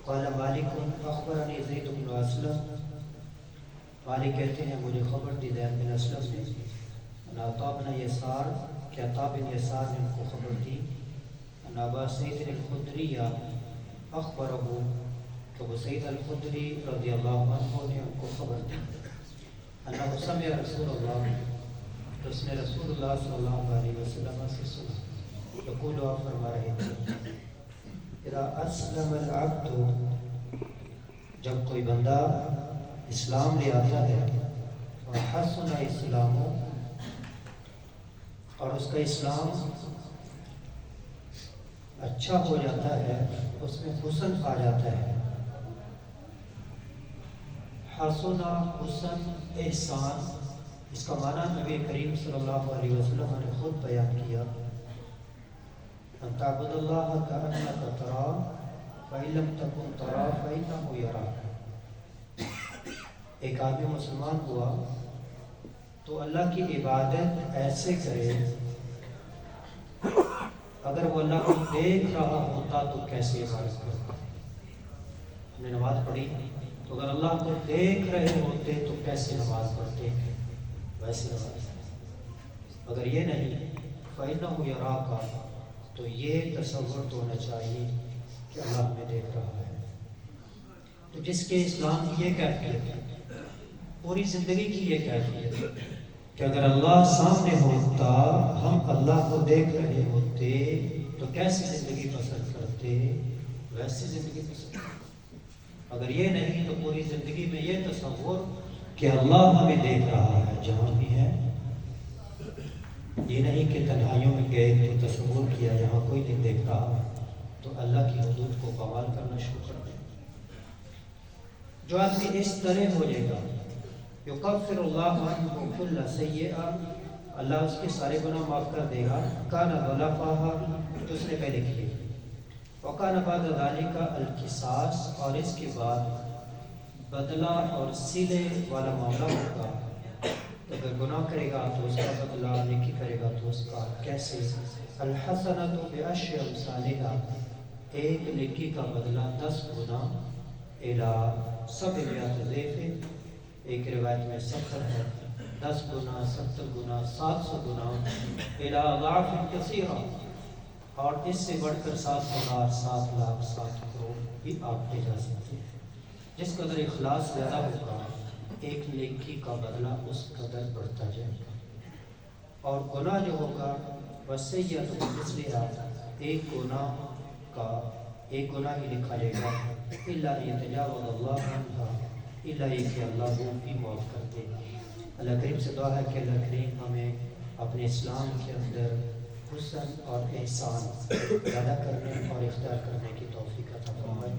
قال مالک اخبرنی زید بن اسلم، مالک کہتے ہیں مجھے خبر دی زید بن اسلم نے، ان عطا بن یسار کہ عطا بن یسار نے ان کو خبر دی، ان ابا سعید الخدری اخبرہ کہ ابو سعید الخدری رضی اللہ عنہ نے ان کو خبر دی، انہ سمع رسول اللہ، کہ اس نے رسول اللہ صلی اللہ علیہ وسلم سے سنا، یقول آپ فرما رہے تھے اذا اسلم العبد، جب کوئی بندہ اسلام لے آتا ہے، وحسن اسلام، اور اس کا اسلام اچھا ہو جاتا ہے، اس میں حسن آ جاتا ہے، حسن حسن احسان، اس کا معنی نبی کریم صلی اللہ علیہ وسلم نے خود بیان کیا، ان تعبد اللہ کأنک تراہ فإن لم تکن تراہ فإنہ یراک۔ ایک آدمی مسلمان ہوا تو اللہ کی عبادت ایسے کرے اگر وہ اللہ کو دیکھ رہا ہوتا تو کیسے عبادت کرتا۔ ہم نے نماز پڑھی تو اگر اللہ کو دیکھ رہے ہوتے تو کیسے نماز پڑھتے، ویسے نماز۔ اگر یہ نہیں فإنہ یراک، تو یہ تصور تو ہونا چاہیے کہ اللہ ہمیں دیکھ رہا ہے۔ تو جس کے اسلام کی یہ کیفیت ہے، پوری زندگی کی یہ کیفیت ہے کہ اگر اللہ سامنے ہوتا، ہم اللہ کو دیکھ رہے ہوتے تو کیسی زندگی پسند کرتے، ویسی زندگی پسند کرتے۔ اگر یہ نہیں تو پوری زندگی میں یہ تصور کہ اللہ ہمیں دیکھ رہا ہے جہاں بھی ہے، یہ نہیں کہ تنہائیوں میں گئے تو تصور کیا یہاں کوئی نہیں دیکھ رہا تو اللہ کی حدود کو پامال کرنا شروع کر دیں۔ جو آدمی اس طرح ہو جائے گا، یکفر اللہ عنہ کل سیئہ، اللہ اس کے سارے گناہ معاف کر دے گا، کان غلفہا، جو اس نے پہلے کیے، وکان بعد ذالک القصاص، اور اس کے بعد بدلہ اور صلے والا معاملہ ہوگا۔ اگر گناہ کرے گا تو اس کا بدلہ، نیکی کرے گا تو اس کا کیسے، الحسنۃ بعشر امثالہا، ایک نیکی کا بدلہ 10 گنا، الی 700 ضعف، ایک روایت میں 70 ہے، 10 گنا، 70 گنا، 700 گنا، الی اضعاف کثیرہ، اور اس سے بڑھ کر 7,000، 7 لاکھ، 7 کروڑ بھی آپ دے جا سکتے ہیں۔ جس قدر اخلاص زیادہ ہوگا، ایک نیکی کا بدلہ اس قدر بڑھتا جائے گا، اور گناہ جو ہوگا وسیعت مثلہا، ایک گناہ کا ایک گناہ ہی لکھا جائے گا، الا یتجاوز اللہ عنہا، الا یہ کہ اللہ وہ بھی معاف کر دے۔ اللہ کریم سے دعا ہے کہ اللہ کریم ہمیں اپنے اسلام کے اندر حسن اور احسان پیدا کرنے اور اختیار کرنے کی توفیق عطا فرمائے۔